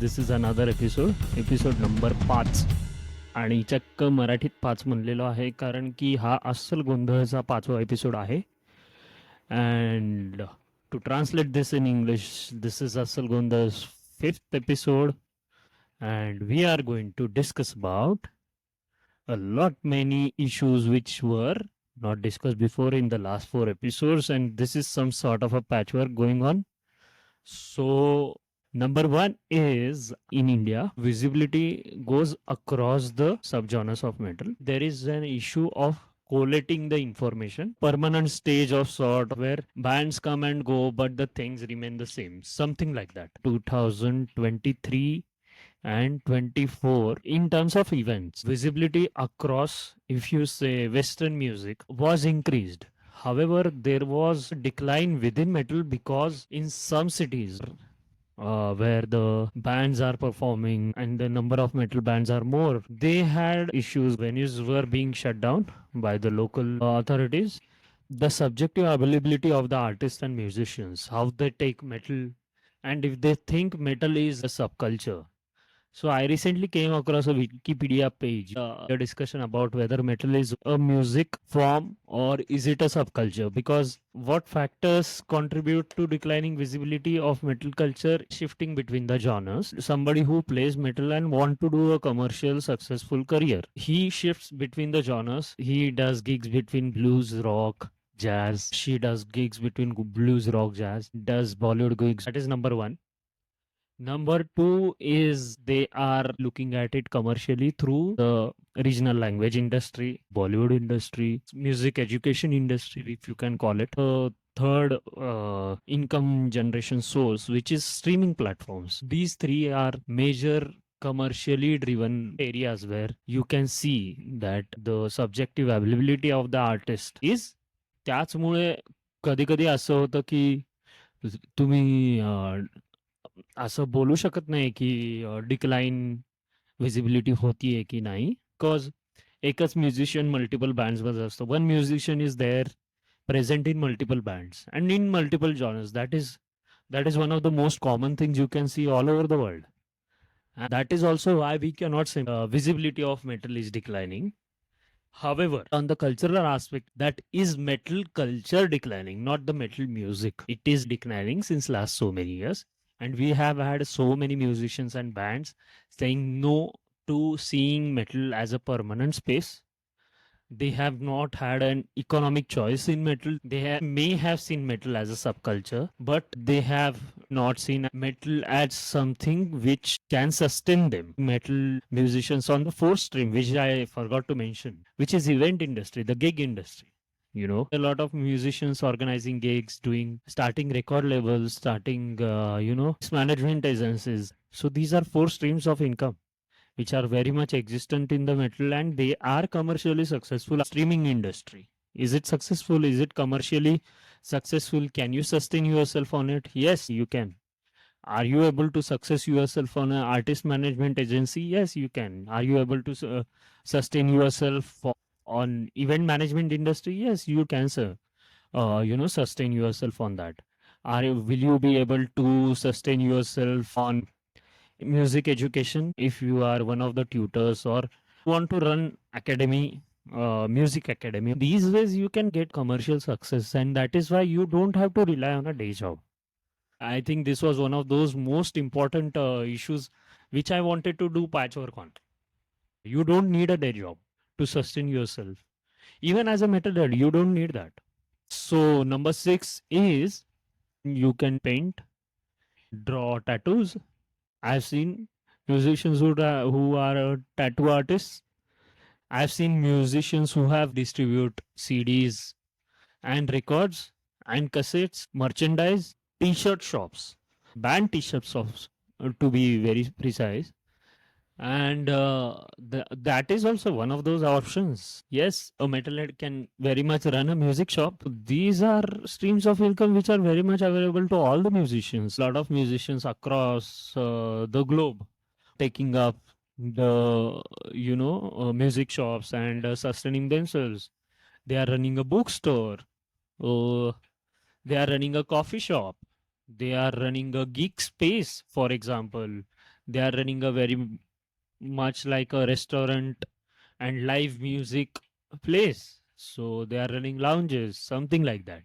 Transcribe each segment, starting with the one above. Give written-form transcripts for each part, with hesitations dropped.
This is another episode number 5 आणि चक्क मराठीत 5 म्हणलेलो आहे कारण की हा अस्सल गोंधळचा 5वा एपिसोड आहे. And to translate this in English, this is अस्सल गोंधळ's 5th episode and we are going to discuss about a lot many issues which were not discussed before in the last 4 episodes, and this is some sort of a patchwork going on. So number one is, in India, visibility goes across the subgenres of metal. There is an issue of collating the information, permanent stage of sort where bands come and go, but the things remain the same. Something like that. 2023 and 24, in terms of events, visibility across, if you say, Western music was increased. However, there was decline within metal because in some cities where the bands are performing and the number of metal bands are more, they had issues. Venues were being shut down by the local authorities. The subjective availability of the artists and musicians, how they take metal, and if they think metal is a subculture. So I recently came across a Wikipedia page, a discussion about whether metal is a music form or is it a subculture. Because what factors contribute to declining visibility of metal culture, shifting between the genres. Somebody who plays metal and want to do a commercial successful career, he shifts between the genres. He does gigs between blues, rock, jazz. She does gigs between blues, rock, jazz. Does Bollywood gigs. That is number one. Number two is they are looking at it commercially through the regional language industry, Bollywood industry, music education industry, if you can call it. Third income generation source, which is streaming platforms. These three are major commercially driven areas where you can see that the subjective availability of the artist is. त्याचमुळे कधी कधी असं होतं की तुम्ही असं बोलू शकत नाही की डिक्लाइन विजिबिलिटी होतीये की नाही, बिकॉज एकच म्युझिशियन मल्टिपल बँड्स मध्ये असतो. One musician is there present in multiple bands and in multiple genres. that is one of the most common things you can see all over the world, and that is also why we cannot say visibility of metal is declining. However, on the cultural aspect, that is metal culture declining, not the metal music. It is declining since last so many years. And we have had so many musicians and bands saying no to seeing metal as a permanent space. They have not had an economic choice in metal. May have seen metal as a subculture, but they have not seen metal as something which can sustain them. Metal musicians on the fourth stream, which I forgot to mention, which is event industry, the gig industry. A lot of musicians organizing gigs, starting record labels, starting management agencies. So these are 4 streams of income which are very much existent in the metal, and they are commercially successful. Streaming industry, is it successful? Is it commercially successful? Can you sustain yourself on it? Yes, you can. Are you able to success yourself on an artist management agency? Yes, you can. Are you able to sustain yourself on event management industry? Yes, you can, sir. Sustain yourself on that. Will you be able to sustain yourself on music education if you are one of the tutors or want to run academy, music academy? These ways you can get commercial success, and that is why you don't have to rely on a day job. I think this was one of those most important issues which I wanted to do patchwork on. You don't need a day job to sustain yourself. Even as a metal head, you don't need that. So number 6 is you can paint, draw tattoos. I've seen musicians who are tattoo artists. I've seen musicians who have distribute CDs and records and cassettes, merchandise, t-shirt shops, band t-shirt shops, to be very precise. And that is also one of those options. Yes, a metalhead can very much run a music shop. These are streams of income which are very much available to all the musicians. A lot of musicians across the globe taking up the music shops and sustaining themselves. They are running a bookstore. They are running a coffee shop. They are running a geek space, for example. They are running a very much like a restaurant and live music place. So they are running lounges, something like that.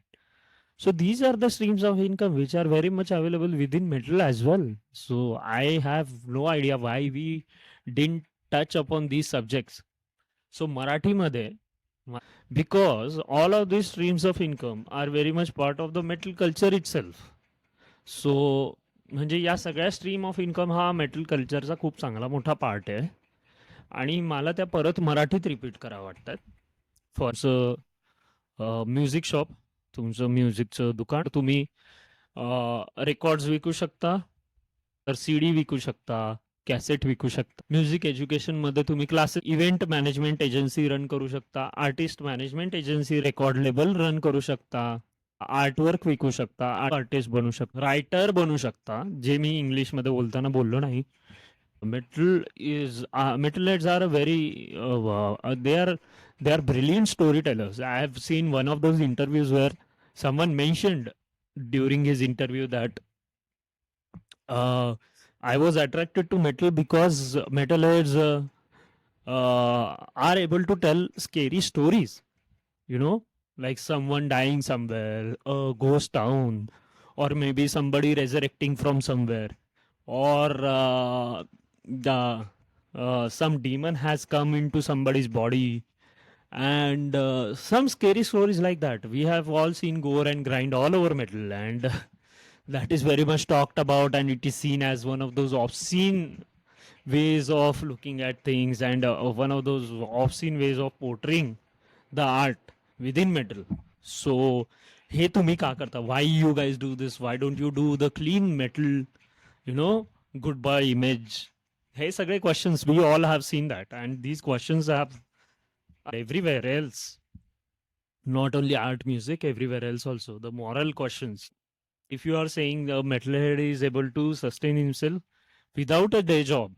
So these are the streams of income which are very much available within metal as well. So I have no idea why we didn't touch upon these subjects. So Marathi मध्ये because all of these streams of income are very much part of the metal culture itself. सो म्हणजे या सगळ्या stream of income हा metal कल्चरचा खूप चांगला मोठा part आहे आणि मला त्या परत मराठीत रिपीट करावं वाटतात. फॉर म्युझिक शॉप, तुमचं म्युझिकचं दुकान, तुम्ही रेकॉर्ड्स विकू शकता, तर सीडी विकू शकता, कॅसेट विकू शकता. म्युझिक एज्युकेशन मध्ये तुम्ही classes, event management agency run करू शकता, artist management agency, record label run करू शकता, आर्टवर्क विकू शकता, आर्टिस्ट बनू शकता, रायटर बनू शकता, जे मी इंग्लिश मध्ये बोलताना बोललो नाही. Metal heads are a very they are brilliant storytellers. I have seen one of those interviews where someone mentioned during his interview that uh, I was attracted to metal because metalheads are able to tell scary stories, you know, like someone dying somewhere, a ghost town, or maybe somebody resurrecting from somewhere, or the some demon has come into somebody's body, and some scary stories like that. We have all seen gore and grind all over metal, and that is very much talked about, and it is seen as one of those obscene ways of looking at things, and one of those obscene ways of portraying the art within metal. So हे तुम्ही का करता? Why you guys do this? Why don't you do the clean metal, you know, goodbye image? Hey, sagre questions, we all have seen that, and these questions have everywhere else, not only art music, everywhere else also. The moral questions. If you are saying the metalhead is able to sustain himself without a day job,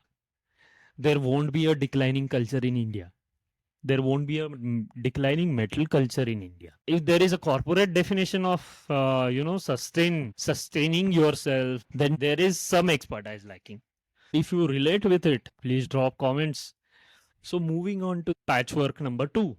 there won't be a declining culture in India. There won't be a declining metal culture in India. If there is a corporate definition of, sustaining yourself, then there is some expertise lacking. If you relate with it, please drop comments. So moving on to patchwork number 2.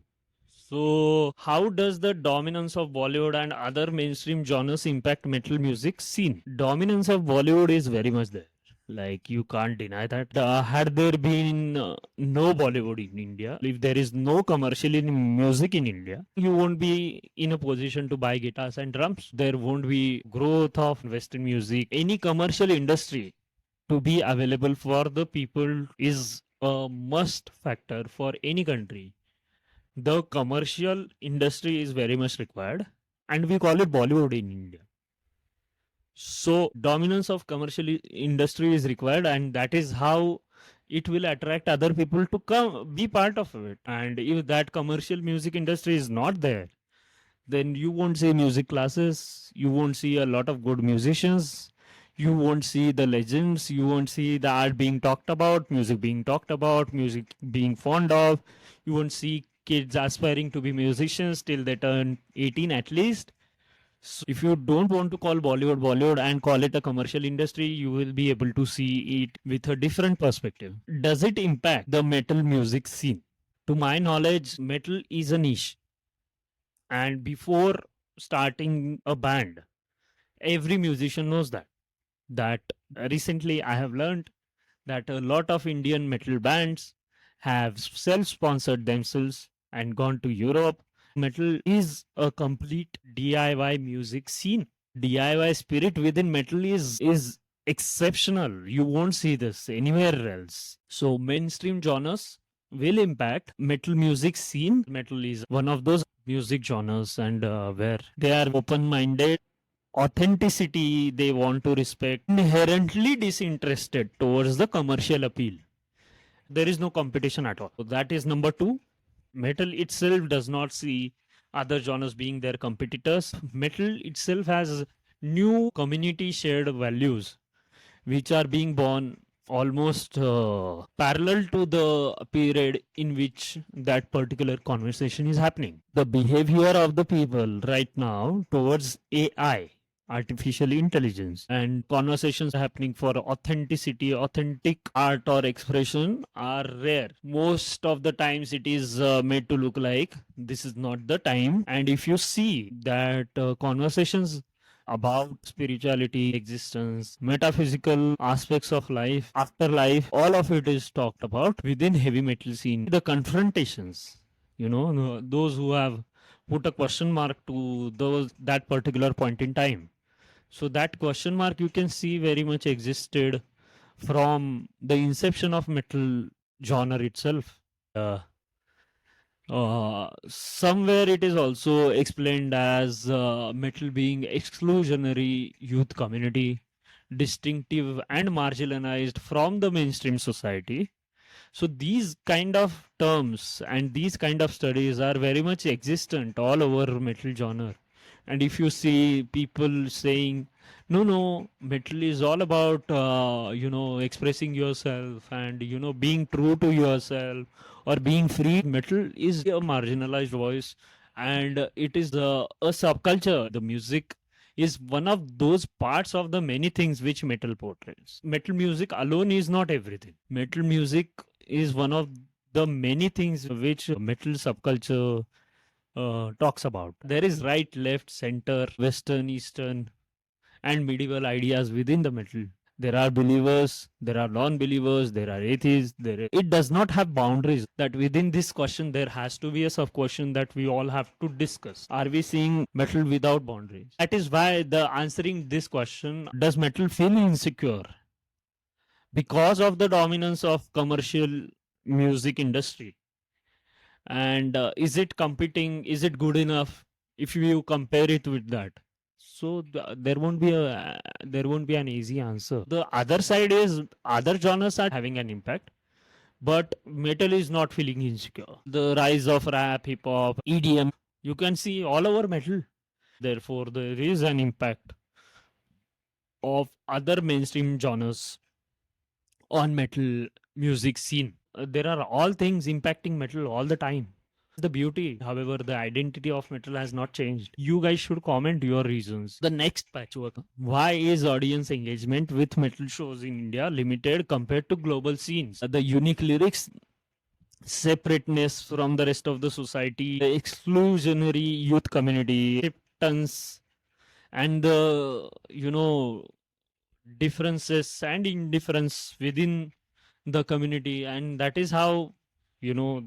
So how does the dominance of Bollywood and other mainstream genres impact metal music scene? Dominance of Bollywood is very much there. Like you can't deny that. Had there been no Bollywood in India, if there is no commercial in music in India, you won't be in a position to buy guitars and drums. There won't be growth of Western music. Any commercial industry to be available for the people is a must factor for any country. The commercial industry is very much required, and we call it Bollywood in India. So dominance of commercial industry is required, and that is how it will attract other people to come be part of it. And if that commercial music industry is not there, then you won't see music classes, you won't see a lot of good musicians, you won't see the legends, you won't see the art being talked about, music being fond of, you won't see kids aspiring to be musicians till they turn 18 at least. So if you don't want to call Bollywood Bollywood and call it a commercial industry, you will be able to see it with a different perspective. Does it impact the metal music scene? To my knowledge, metal is a niche. And before starting a band, every musician knows that. That recently I have learned that a lot of Indian metal bands have self sponsored themselves and gone to Europe. Metal is a complete DIY music scene. DIY spirit within metal is exceptional. You won't see this anywhere else. So mainstream genres will impact metal music scene. Metal is one of those music genres, and where they are open minded, authenticity they want to respect, inherently disinterested towards the commercial appeal. There is no competition at all. So that is number 2. Metal itself does not see other genres being their competitors. Metal itself has new community shared values which are being born almost parallel to the period in which that particular conversation is happening. The behavior of the people right now towards AI artificial intelligence, and conversations happening for authenticity, authentic art or expression are rare. Most of the times it is made to look like this is not the time. And if you see that conversations about spirituality, existence, metaphysical aspects of life, afterlife, all of it is talked about within heavy metal scene. The confrontations, those who have put a question mark to those that particular point in time. So that question mark you can see very much existed from the inception of metal genre itself. Somewhere it is also explained as metal being exclusionary youth community, distinctive and marginalized from the mainstream society. So these kind of terms and these kind of studies are very much existent all over metal genre. And if you see people saying, no, metal is all about, expressing yourself and, being true to yourself or being free. Metal is a marginalized voice, and it is a subculture. The music is one of those parts of the many things which metal portrays. Metal music alone is not everything. Metal music is one of the many things which metal subculture talks about. There is right, left, center, western, eastern, and medieval ideas within the metal. There are believers, there are non-believers, there are atheists. It does not have boundaries. That within this question, there has to be a sub-question that we all have to discuss. Are we seeing metal without boundaries? That is why the answering this question, does metal feel insecure because of the dominance of commercial music industry? And is it competing? Is it good enough if you compare it with that? So there won't be an easy answer. The other side is other genres are having an impact, but metal is not feeling insecure. The rise of rap, hip hop, EDM, you can see all over metal. Therefore, there is an impact of other mainstream genres on metal music scene. There are all things impacting metal all the time. The beauty, however, the identity of metal has not changed. You guys should comment your reasons. The next patchwork. Why is audience engagement with metal shows in India limited compared to global scenes? The unique lyrics, separateness from the rest of the society, the exclusionary youth community, acceptance, and the differences and indifference within the community. And that is how you know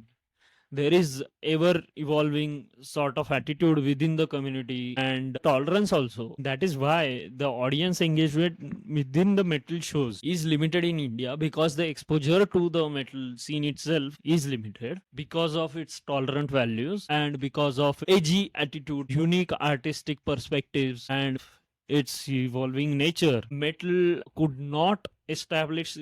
there is ever evolving sort of attitude within the community and tolerance also. That is why the audience engagement within the metal shows is limited in India, because the exposure to the metal scene itself is limited because of its tolerant values and because of edgy attitude, unique artistic perspectives, and its evolving nature. Metal could not establish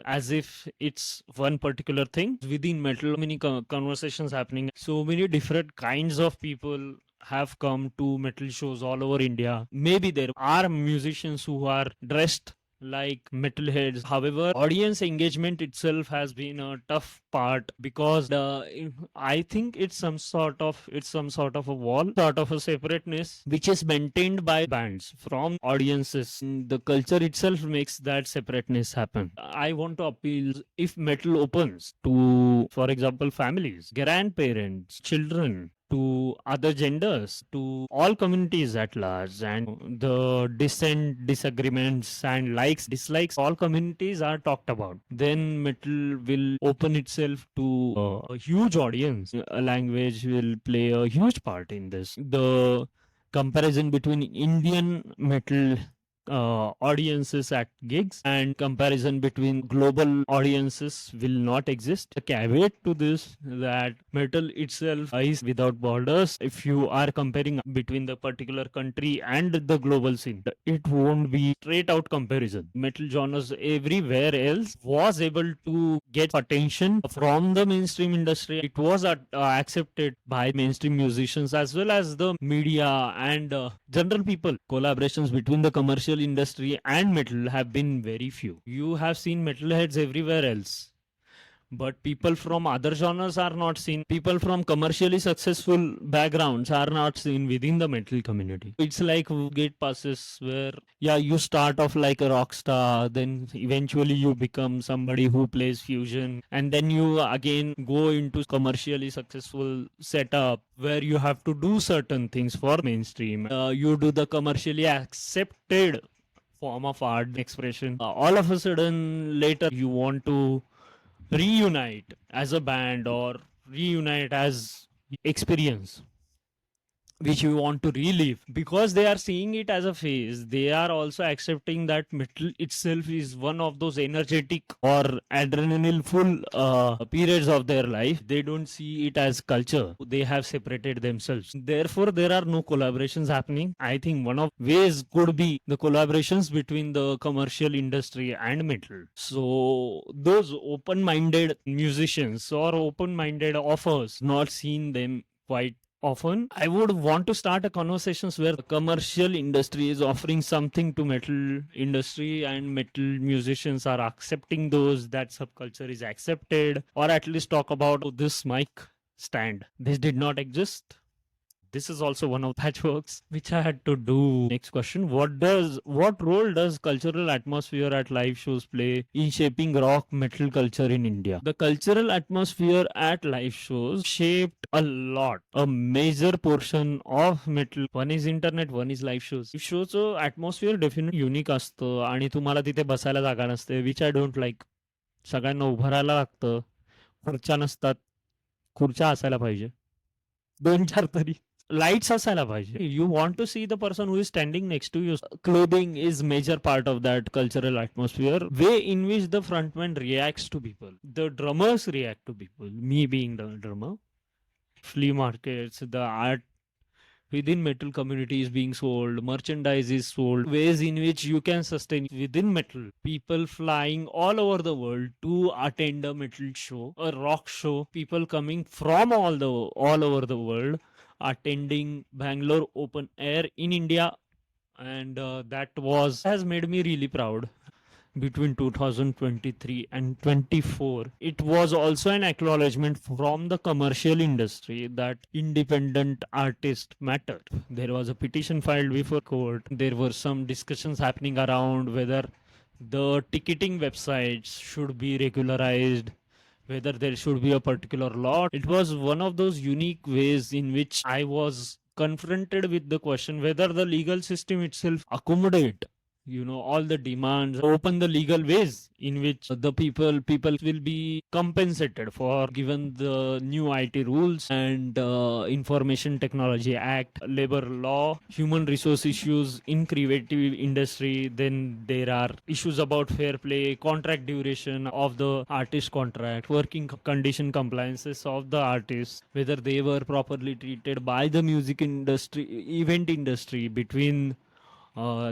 as if it's one particular thing. Within metal, many conversations happening. So many different kinds of people have come to metal shows all over India. Maybe there are musicians who are dressed like metalheads. However, audience engagement itself has been a tough part, because I think it's some sort of a wall, sort of a separateness which is maintained by bands from audiences. The culture itself makes that separateness happen. I want to appeal, if metal opens to, for example, families, grandparents, children, to other genders, to all communities at large, and the dissent, disagreements, and likes, dislikes, all communities are talked about, then metal will open itself to a huge audience. A language will play a huge part in this. The comparison between Indian metal audiences at gigs and comparison between global audiences will not exist. A caveat to this, that metal itself is without borders. If you are comparing between the particular country and the global scene, it won't be straight out comparison. Metal genres everywhere else was able to get attention from the mainstream industry. It was accepted by mainstream musicians as well as the media and general people. Collaborations between the commercial industry and metal have been very few. You have seen metalheads everywhere else, But people from other genres are not seen. People from commercially successful backgrounds are not seen within the metal community. It's like gate passes where, yeah, you start off like a rock star, then eventually you become somebody who plays fusion, and then you again go into commercially successful setup where you have to do certain things for mainstream. You do the commercially accepted form of art expression. All of a sudden, later you want to reunite as a band or reunite as experience which we want to relive, because they are seeing it as a phase. They are also accepting that metal itself is one of those energetic or adrenaline full periods of their life. They don't see it as culture. They have separated themselves. Therefore, there are no collaborations happening. I think one of ways could be the collaborations between the commercial industry and metal. So those open-minded musicians or open-minded offers, not seen them quite often. I would want to start a conversations where the commercial industry is offering something to metal industry and metal musicians are accepting those, that subculture is accepted, or at least talk about this mic stand. This did not exist. This is also one of patchworks which I had to do. Next question: what role does cultural atmosphere at live shows play in shaping rock metal culture in India? The cultural atmosphere at live shows shaped a lot. A major portion of metal, one is internet, one is live shows. शोचं atmosphere definitely unique असतं आणि तुम्हाला तिथे बसायला जागा नसते, विच I don't like. सगळ्यांना उभं राहायला लागतं, खुर्च्या नसतात. खुर्च्या असायला पाहिजे, 2-4 तरी. Lights असायला पाहिजे. You want to see the person who is standing next to you. Clothing is major part of that cultural atmosphere. Way in which the frontman reacts to people. The drummers react to people. Me being the drummer. Flea markets, the art within metal community is being sold, merchandise is sold, ways in which you can sustain within metal. People flying all over the world to attend a metal show, a rock show. People coming from all over the world attending Bangalore Open Air in India, and that has made me really proud. Between 2023 and 24, it was also an acknowledgement from the commercial industry that independent artists matter. There was a petition filed before court. There were some discussions happening around whether the ticketing websites should be regularized, whether there should be a particular law. It was one of those unique ways in which I was confronted with the question whether the legal system itself accommodate all the demands, open the legal ways in which the people will be compensated for given the new IT rules and Information Technology Act, labor law, human resource issues in creative industry. Then there are issues about fair play, contract duration of the artist contract, working condition compliances of the artists, whether they were properly treated by the music industry, event industry between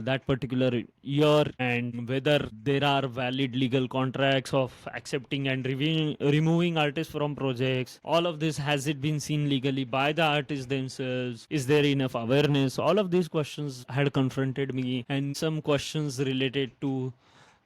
that particular year, and whether there are valid legal contracts of accepting and removing artists from projects. All of this, has it been seen legally by the artists themselves? Is there enough awareness? All of these questions had confronted me, and some questions related to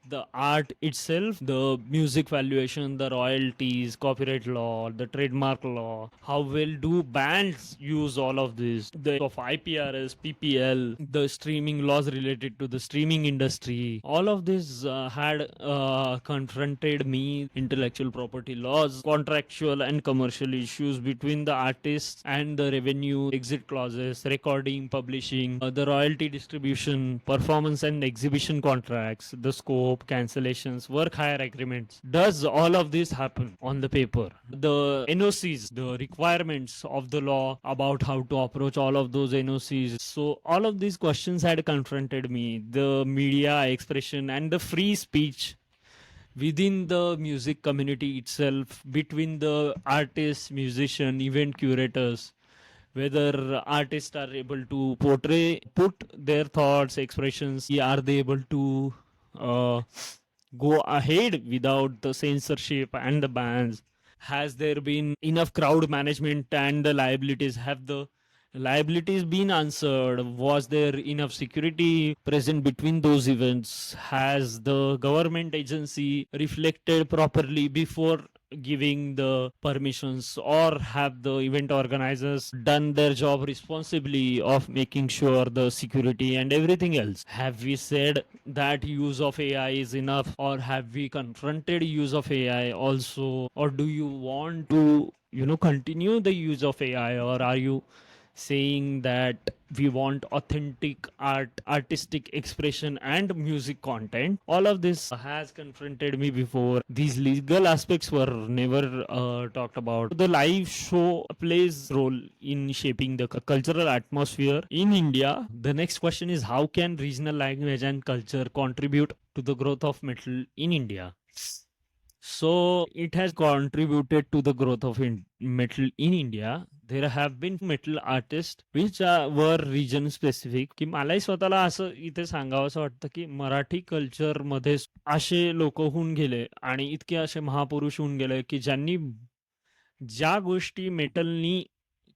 the art itself, the music valuation, the royalties, copyright law, the trademark law. How well do bands use all of this? The of IPRS, PPL, the streaming laws related to the streaming industry. All of this had confronted me. Intellectual property laws, contractual and commercial issues between the artists and the revenue, exit clauses, recording, publishing, the royalty distribution, performance and exhibition contracts, the scope, cancellations, work hire agreements. Does all of this happen on the paper? The NOCs, the requirements of the law about how to approach all of those NOCs. So all of these questions had confronted me. The media expression and the free speech within the music community itself, between the artists, musician, event curators, whether artists are able to put their thoughts, expressions, are they able to go ahead without the censorship and the bans? Has there been enough crowd management and the liabilities? Have the liabilities been answered? Was there enough security present between those events? Has the government agency reflected properly before giving the permissions, or have the event organizers done their job responsibly of making sure the security and everything else? Have we said that use of AI is enough, or have we confronted use of AI also, or do you want to continue the use of AI, or are you saying that we want authentic artistic expression and music content? All of this has confronted me before. These legal aspects were never talked about. The live show plays role in shaping the cultural atmosphere in India. The next question is, how can regional language and culture contribute to the growth of metal in India? So it has contributed to the growth of metal in India. There have been metal artists which were region specific. की मलाही स्वतःला असं इथे सांगावं असं वाटतं की Marathi culture मध्ये असे लोक होऊन गेले आणि इतके असे महापुरुष होऊन गेले की ज्यांनी ज्या गोष्टी मेटलनी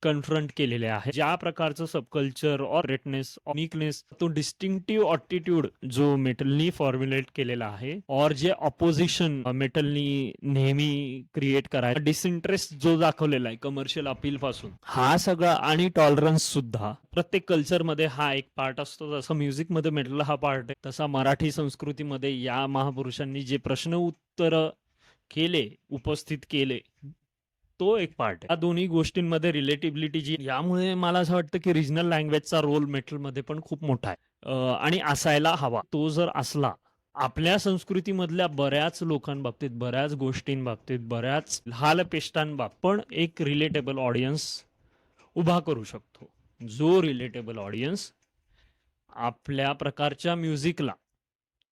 कन्फ्रंट केलेले आहे, ज्या प्रकारचं सबकल्चर और रेटनेस युनिकनेस, तो डिस्टिंक्टिव्ह ऑटिट्यूड जो मेटलनी फॉर्म्युलेट केलेला आहे, और जे ऑपोजिशन मेटलनी नेहमी क्रिएट करायला डिसइंटरेस्ट जो दाखवलेला आहे कमर्शियल अपील पासून, हा सगळा आणि टॉलरन्स सुद्धा प्रत्येक कल्चरमध्ये हा एक पार्ट असतो. जसं म्युझिकमध्ये मेटल हा पार्ट आहे, तसा मराठी संस्कृतीमध्ये या महापुरुषांनी जे प्रश्न उत्तर केले, उपस्थित केले, तो एक पार्ट आहे. या दोन्ही गोष्टींमध्ये रिलेटिबिलिटी जी, यामुळे मला असं वाटतं की रिजनल लँग्वेजचा रोल मेटलमध्ये पण खूप मोठा आहे आणि असायला हवा. तो जर असला, आपल्या संस्कृतीमधल्या बऱ्याच लोकांबाबतीत, बऱ्याच गोष्टींबाबतीत, बऱ्याच हालपेष्टांबाबतीत पण एक रिलेटेबल ऑडियन्स उभा करू शकतो, जो रिलेटेबल ऑडियन्स आपल्या प्रकारच्या म्युझिकला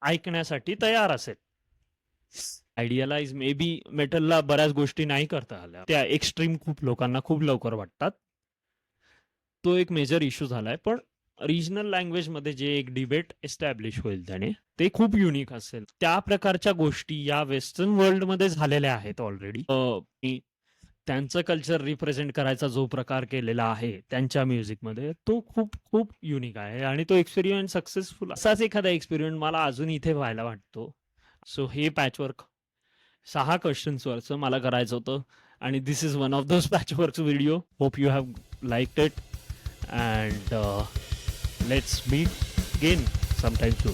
ऐकण्यासाठी तयार असेल. आयडियलाइज मे बी मेटलला बऱ्याच गोष्टी नाही करता आल्या, त्या एक्स्ट्रीम खूप लोकांना खूप लवकर वाटतात. तो एक मेजर इश्यू झालाय. पण रिजनल लँग्वेज मध्ये जे एक डिबेट एस्टॅब्लिश होईल त्याने, ते खूप युनिक असेल. त्या प्रकारच्या गोष्टी या वेस्टर्न वर्ल्ड मध्ये झालेल्या आहेत ऑलरेडी. त्यांचं कल्चर रिप्रेझेंट करायचा जो प्रकार केलेला आहे त्यांच्या म्युझिकमध्ये, तो खूप खूप युनिक आहे आणि तो एक्सपेरिमेंट सक्सेसफुल. असाच एखादा एक्सपेरिमेंट मला अजून इथे व्हायला वाटतो. सो हे पॅचवर्क 6 क्वेश्चन्सवरचं मला करायचं होतं आणि this is one of those patchworks video. Hope you have liked it and let's meet again sometime soon.